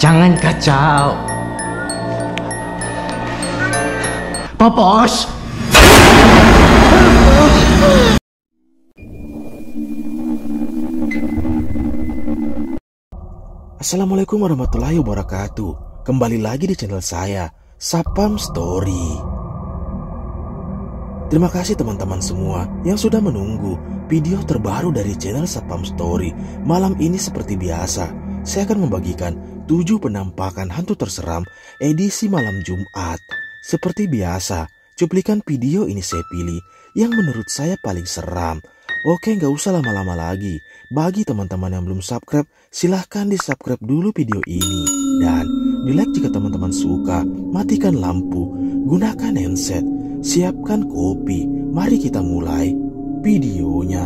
Jangan kacau. Popos. Assalamualaikum warahmatullahi wabarakatuh. Kembali lagi di channel saya, Sapam Story. Terima kasih teman-teman semua yang sudah menunggu video terbaru dari channel Sapam Story. Malam ini seperti biasa, saya akan membagikan 7 penampakan hantu terseram edisi malam Jumat. Seperti biasa, cuplikan video ini saya pilih yang menurut saya paling seram. Oke, nggak usah lama-lama lagi. Bagi teman-teman yang belum subscribe, silahkan di subscribe dulu video ini. Dan di like jika teman-teman suka. Matikan lampu, gunakan handset, siapkan kopi. Mari kita mulai videonya.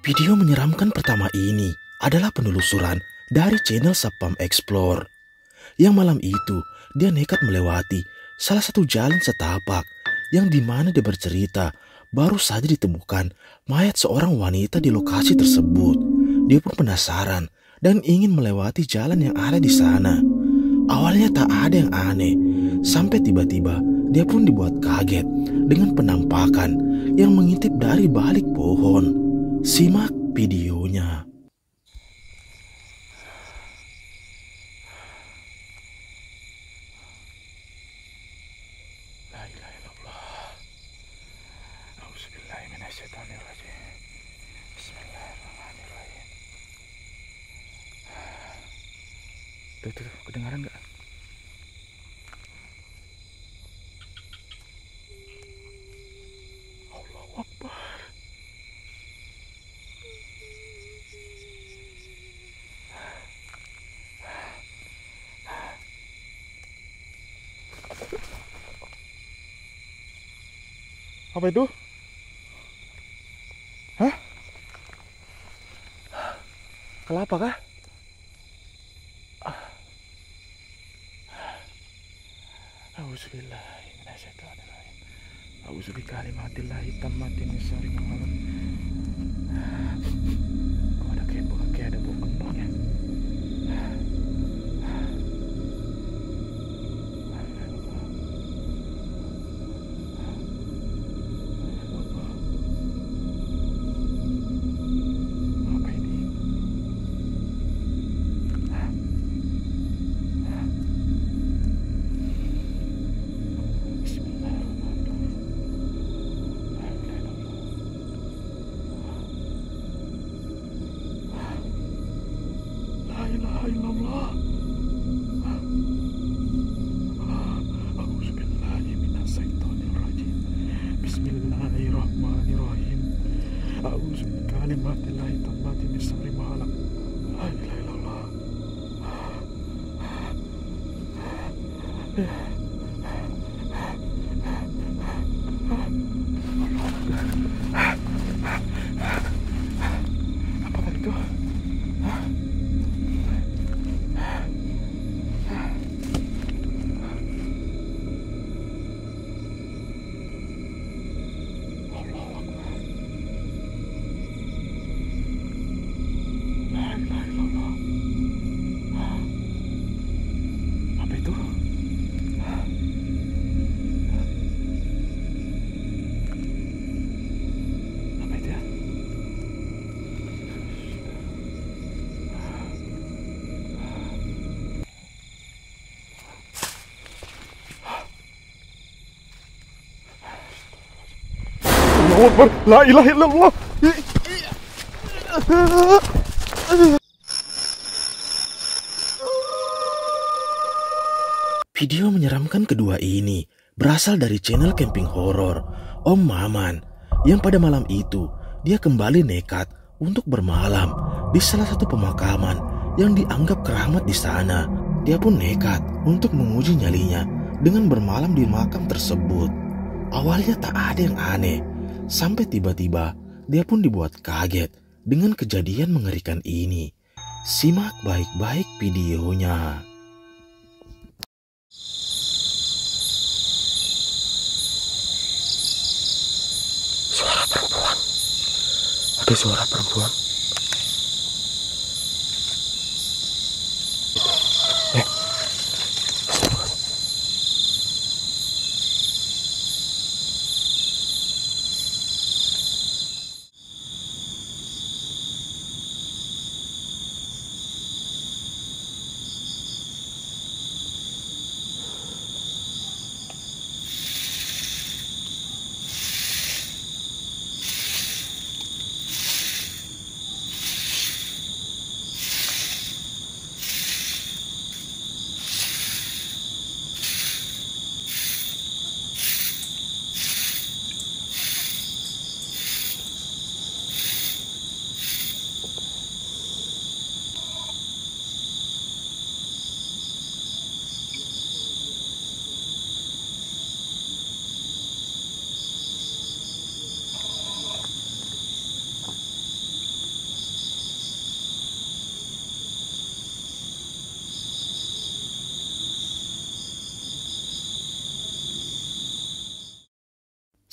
Video menyeramkan pertama ini adalah penelusuran dari channel Sapam Explore. Yang malam itu dia nekat melewati salah satu jalan setapak yang dimana dia bercerita baru saja ditemukan mayat seorang wanita di lokasi tersebut. Dia pun penasaran dan ingin melewati jalan yang ada di sana. Awalnya tak ada yang aneh, sampai tiba-tiba dia pun dibuat kaget dengan penampakan yang mengintip dari balik pohon. Simak videonya. La ilaha illallah. Auzubillahi minasyaitonirrajim. Bismillahirrahmanirrahim. Tuh, kedengaran nggak? Allahu Akbar. Apa itu? Hah? Kelapa kah? Auzubillahi minasyaitonirrajim. Auzubillahi tammati min syarri ma khalaq. Kok ada kayak ada bau kembang ya? La ilaha illallah. Auzubillahi minasyaitonirrajim. Bismillahirrahmanirrahim. Auzubillahi tammati min syarri ma khalaq. La ilaha illallah. Apa tadi itu? Apa itu? Apa itu ya? Allahu Akbar. La ilaha illallah. Video menyeramkan kedua ini berasal dari channel camping horor Om Maman, yang pada malam itu dia kembali nekat untuk bermalam di salah satu pemakaman yang dianggap keramat di sana. Dia pun nekat untuk menguji nyalinya dengan bermalam di makam tersebut. Awalnya tak ada yang aneh, sampai tiba-tiba dia pun dibuat kaget dengan kejadian mengerikan ini. Simak baik-baik videonya. Seperti suara perempuan.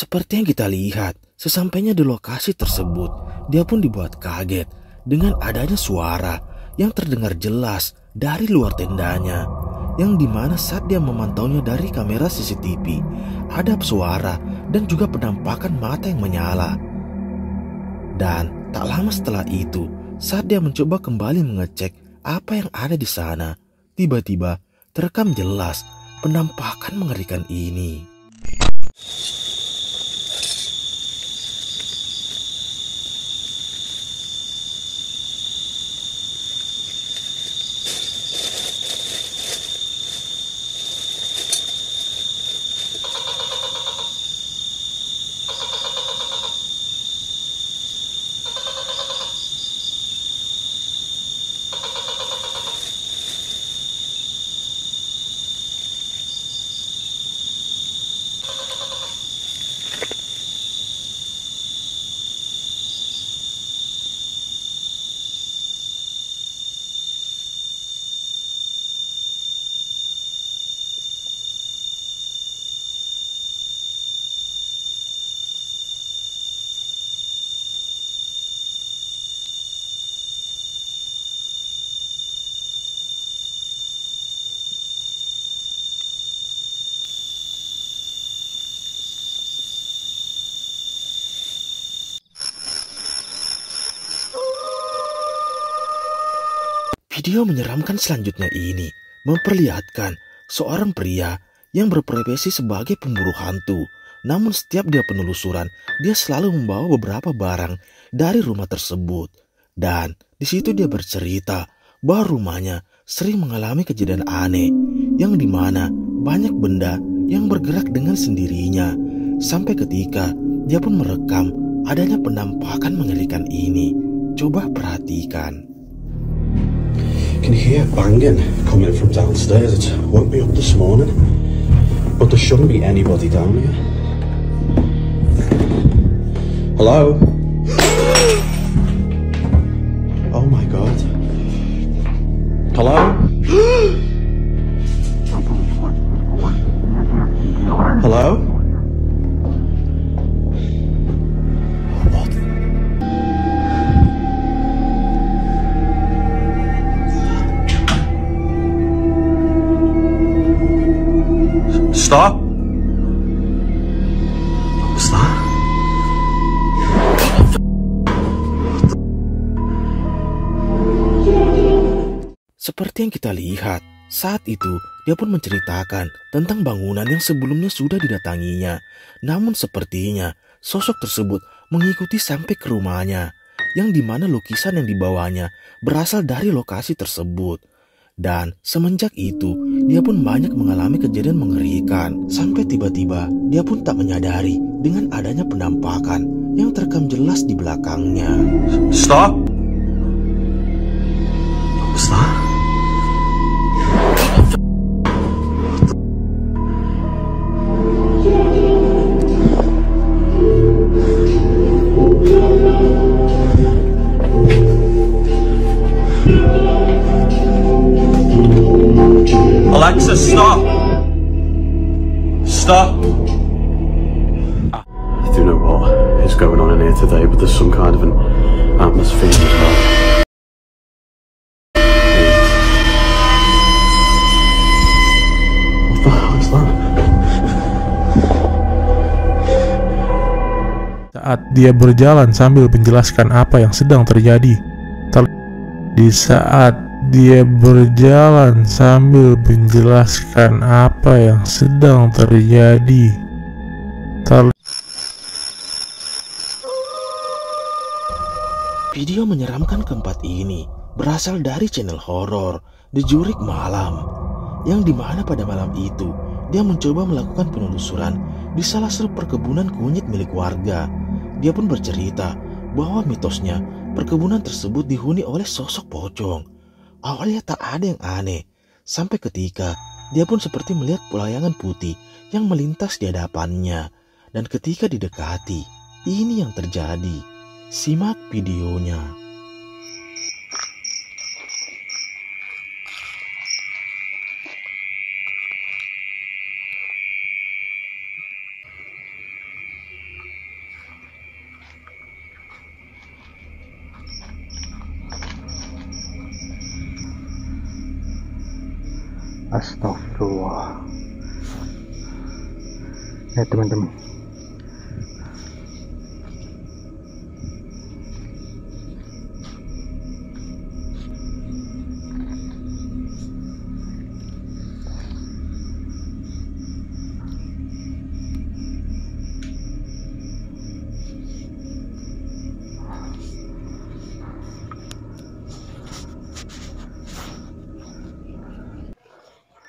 Seperti yang kita lihat, sesampainya di lokasi tersebut, dia pun dibuat kaget dengan adanya suara yang terdengar jelas dari luar tendanya, yang dimana saat dia memantaunya dari kamera CCTV, ada suara dan juga penampakan mata yang menyala. Dan tak lama setelah itu, saat dia mencoba kembali mengecek apa yang ada di sana, tiba-tiba terekam jelas penampakan mengerikan ini. Video menyeramkan selanjutnya ini memperlihatkan seorang pria yang berprofesi sebagai pemburu hantu. Namun setiap dia penelusuran, dia selalu membawa beberapa barang dari rumah tersebut. Dan di situ dia bercerita bahwa rumahnya sering mengalami kejadian aneh, yang dimana banyak benda yang bergerak dengan sendirinya. Sampai ketika dia pun merekam adanya penampakan mengerikan ini. Coba perhatikan. Can hear banging coming from downstairs. It woke me up this morning, but there shouldn't be anybody down here. Hello? Oh my god. Hello? Hello? Stop. What was that? Seperti yang kita lihat, saat itu dia pun menceritakan tentang bangunan yang sebelumnya sudah didatanginya. Namun sepertinya sosok tersebut mengikuti sampai ke rumahnya, yang dimana lukisan yang dibawanya berasal dari lokasi tersebut. Dan semenjak itu, dia pun banyak mengalami kejadian mengerikan. Sampai tiba-tiba, dia pun tak menyadari dengan adanya penampakan yang terekam jelas di belakangnya. Stop! What was that? Alexa, stop! Stop! I don't know what is going on in here today, but there's some kind of an atmosphere as well. What the hell is that? Saat dia berjalan sambil menjelaskan apa yang sedang terjadi. Di saat dia berjalan sambil menjelaskan apa yang sedang terjadi. Video menyeramkan keempat ini berasal dari channel horor The Jurik Malam, yang dimana pada malam itu dia mencoba melakukan penelusuran di salah satu perkebunan kunyit milik warga. Dia pun bercerita bahwa mitosnya perkebunan tersebut dihuni oleh sosok pocong. Awalnya tak ada yang aneh, sampai ketika dia pun seperti melihat pelayangan putih yang melintas di hadapannya. Dan ketika didekati, ini yang terjadi. Simak videonya. Astagfirullah. Ya teman-teman,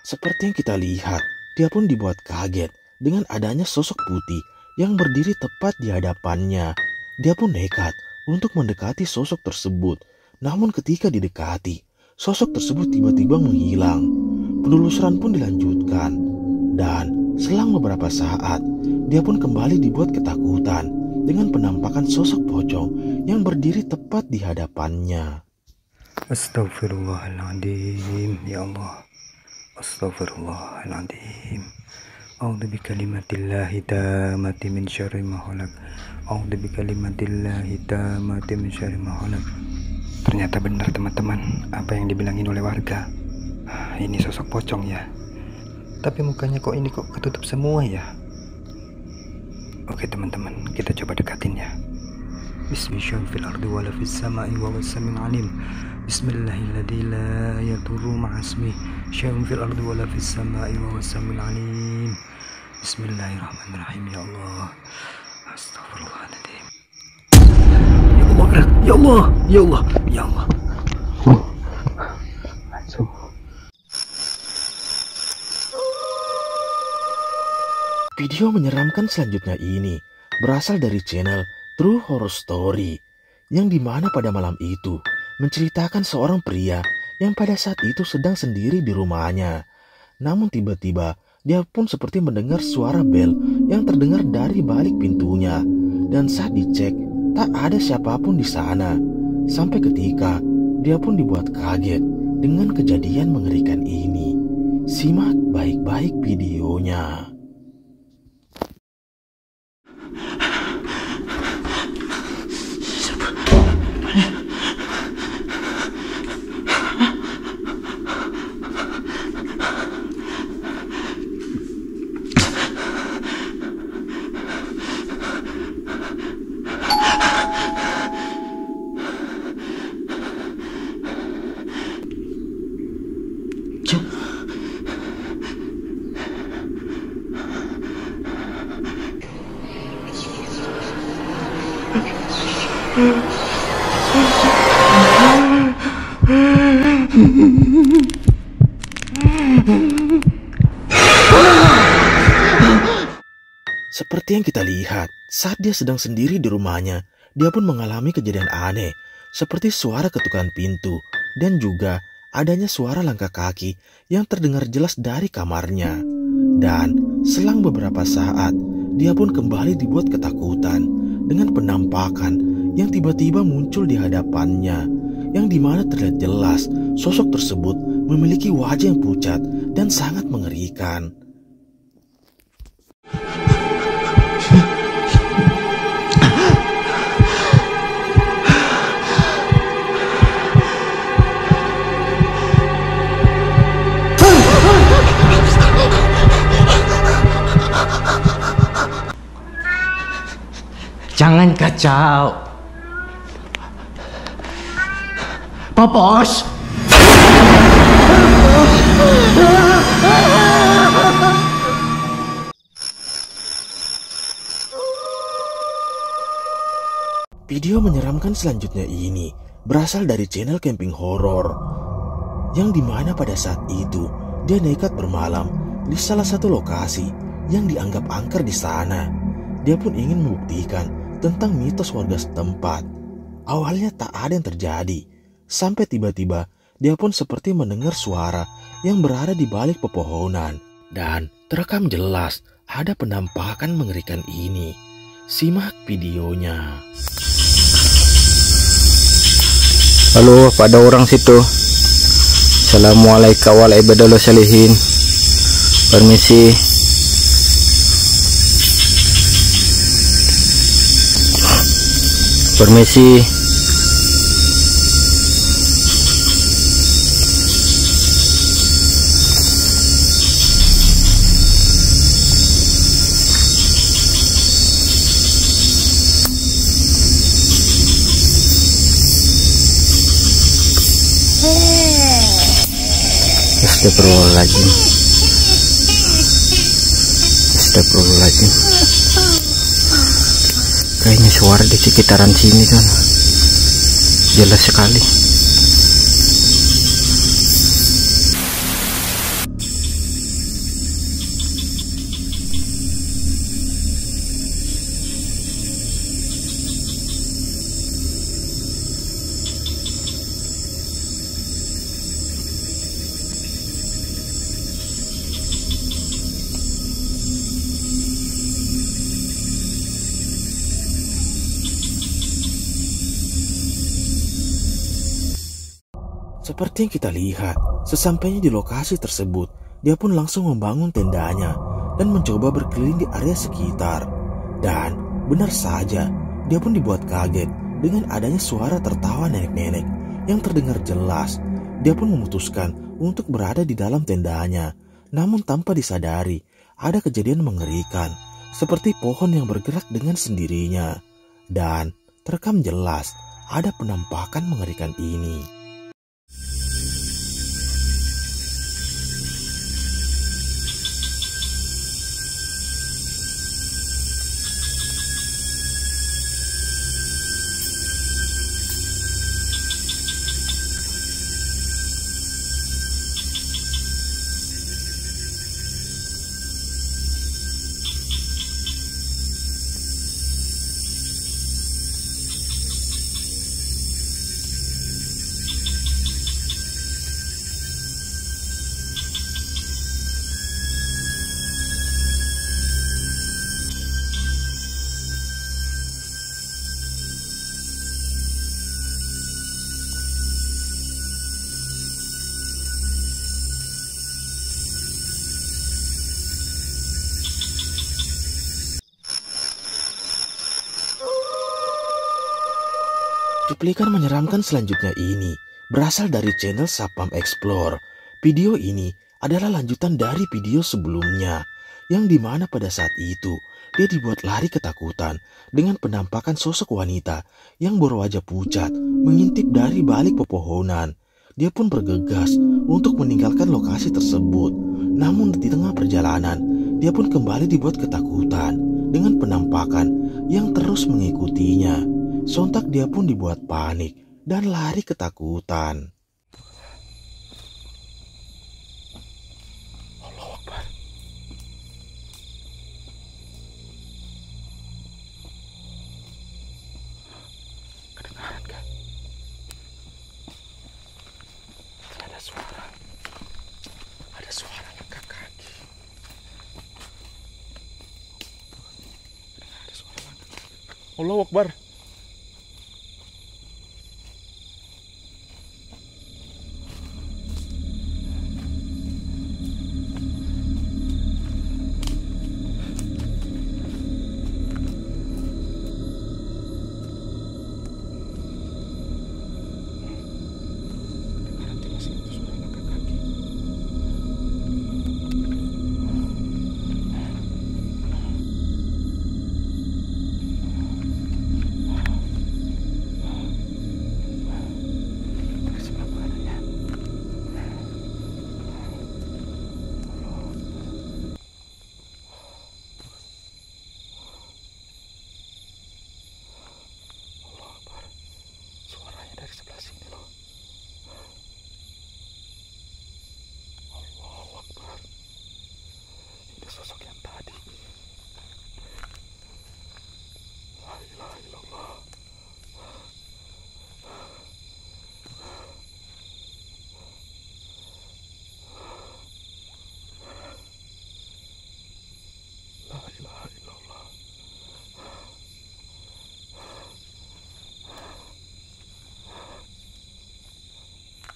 seperti yang kita lihat, dia pun dibuat kaget dengan adanya sosok putih yang berdiri tepat di hadapannya. Dia pun nekat untuk mendekati sosok tersebut. Namun ketika didekati, sosok tersebut tiba-tiba menghilang. Penelusuran pun dilanjutkan. Dan selang beberapa saat, dia pun kembali dibuat ketakutan dengan penampakan sosok pocong yang berdiri tepat di hadapannya. Astagfirullahaladzim. Ya Allah, Astaghfirullahaladzim. A'udzu bikalimatillahi tammati min syarri ma khalaq. A'udzu bikalimatillahi tammati min syarri ma khalaq. Ternyata benar teman-teman apa yang dibilangin oleh warga. Ini sosok pocong ya. Tapi mukanya kok ketutup semua ya. Oke teman-teman, kita coba dekatin ya. Bismillahirrahmanirrahim. Fil ardi wa la fis sama'i wa huwas samiul alim. Bismillahilladzi la yadurru ma'asmi syai'un fil ardi wa la fis sama'i wa huwas samiul alim. Bismillahirrahmanirrahim. Ya Allah, astagfirullahaladzim. Ya Allah, ya Allah, ya Allah, ya Allah. Video menyeramkan selanjutnya ini berasal dari channel True Horror Story, yang dimana pada malam itu menceritakan seorang pria yang pada saat itu sedang sendiri di rumahnya. Namun tiba-tiba dia pun seperti mendengar suara bel yang terdengar dari balik pintunya. Dan saat dicek, tak ada siapapun di sana. Sampai ketika dia pun dibuat kaget dengan kejadian mengerikan ini. Simak baik-baik videonya. Seperti yang kita lihat, saat dia sedang sendiri di rumahnya, dia pun mengalami kejadian aneh, seperti suara ketukan pintu, dan juga adanya suara langkah kaki yang terdengar jelas dari kamarnya. Dan selang beberapa saat, dia pun kembali dibuat ketakutan dengan penampakan yang tiba-tiba muncul di hadapannya, yang dimana terlihat jelas sosok tersebut memiliki wajah yang pucat dan sangat mengerikan. Jangan kacau. Popos. Video menyeramkan selanjutnya ini berasal dari channel camping horor, yang dimana pada saat itu dia nekat bermalam di salah satu lokasi yang dianggap angker di sana. Dia pun ingin membuktikan tentang mitos warga setempat. Awalnya tak ada yang terjadi, sampai tiba-tiba dia pun seperti mendengar suara yang berada di balik pepohonan. Dan terekam jelas ada penampakan mengerikan ini. Simak videonya. Halo, pada orang situ. Assalamualaikum warahmatullahi wabarakatuh. Permisi. Permisi. Astagfirullahaladzim. Astagfirullahaladzim. Kayaknya suara di sekitaran sini kan jelas sekali. Seperti yang kita lihat, sesampainya di lokasi tersebut, dia pun langsung membangun tendanya dan mencoba berkeliling di area sekitar. Dan benar saja, dia pun dibuat kaget dengan adanya suara tertawa nenek-nenek yang terdengar jelas. Dia pun memutuskan untuk berada di dalam tendanya. Namun tanpa disadari, ada kejadian mengerikan, seperti pohon yang bergerak dengan sendirinya. Dan terekam jelas ada penampakan mengerikan ini. Cuplikan menyeramkan selanjutnya ini berasal dari channel Sapam Explore. Video ini adalah lanjutan dari video sebelumnya, yang dimana pada saat itu dia dibuat lari ketakutan dengan penampakan sosok wanita yang berwajah pucat mengintip dari balik pepohonan. Dia pun bergegas untuk meninggalkan lokasi tersebut. Namun di tengah perjalanan, dia pun kembali dibuat ketakutan dengan penampakan yang terus mengikutinya. Sontak dia pun dibuat panik dan lari ketakutan. Allahu Akbar. Kedengaran kan? Ada suara. Ada suara langkah kaki. Ada suara langkah kaki. Allahu Akbar.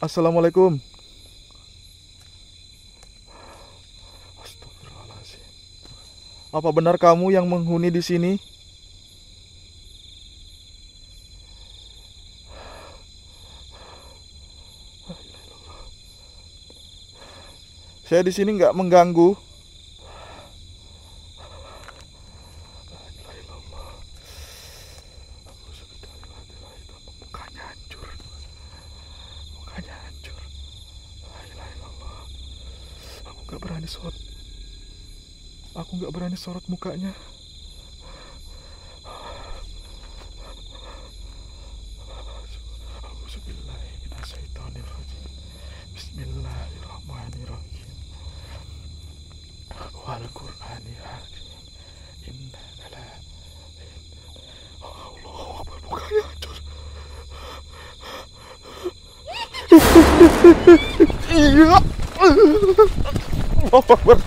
Assalamualaikum. Astagfirullahaladzim. Apa benar kamu yang menghuni di sini? Saya di sini nggak mengganggu. Mukanya hancur. Mukanya hancur. Aku nggak berani sorot. Aku nggak berani sorot mukanya. Bismillahirrahmanirrahim. Al-Qur'anil Hakim. Innaka la Allahu Akbar, mukanya hancur. Iya. Allahu Akbar.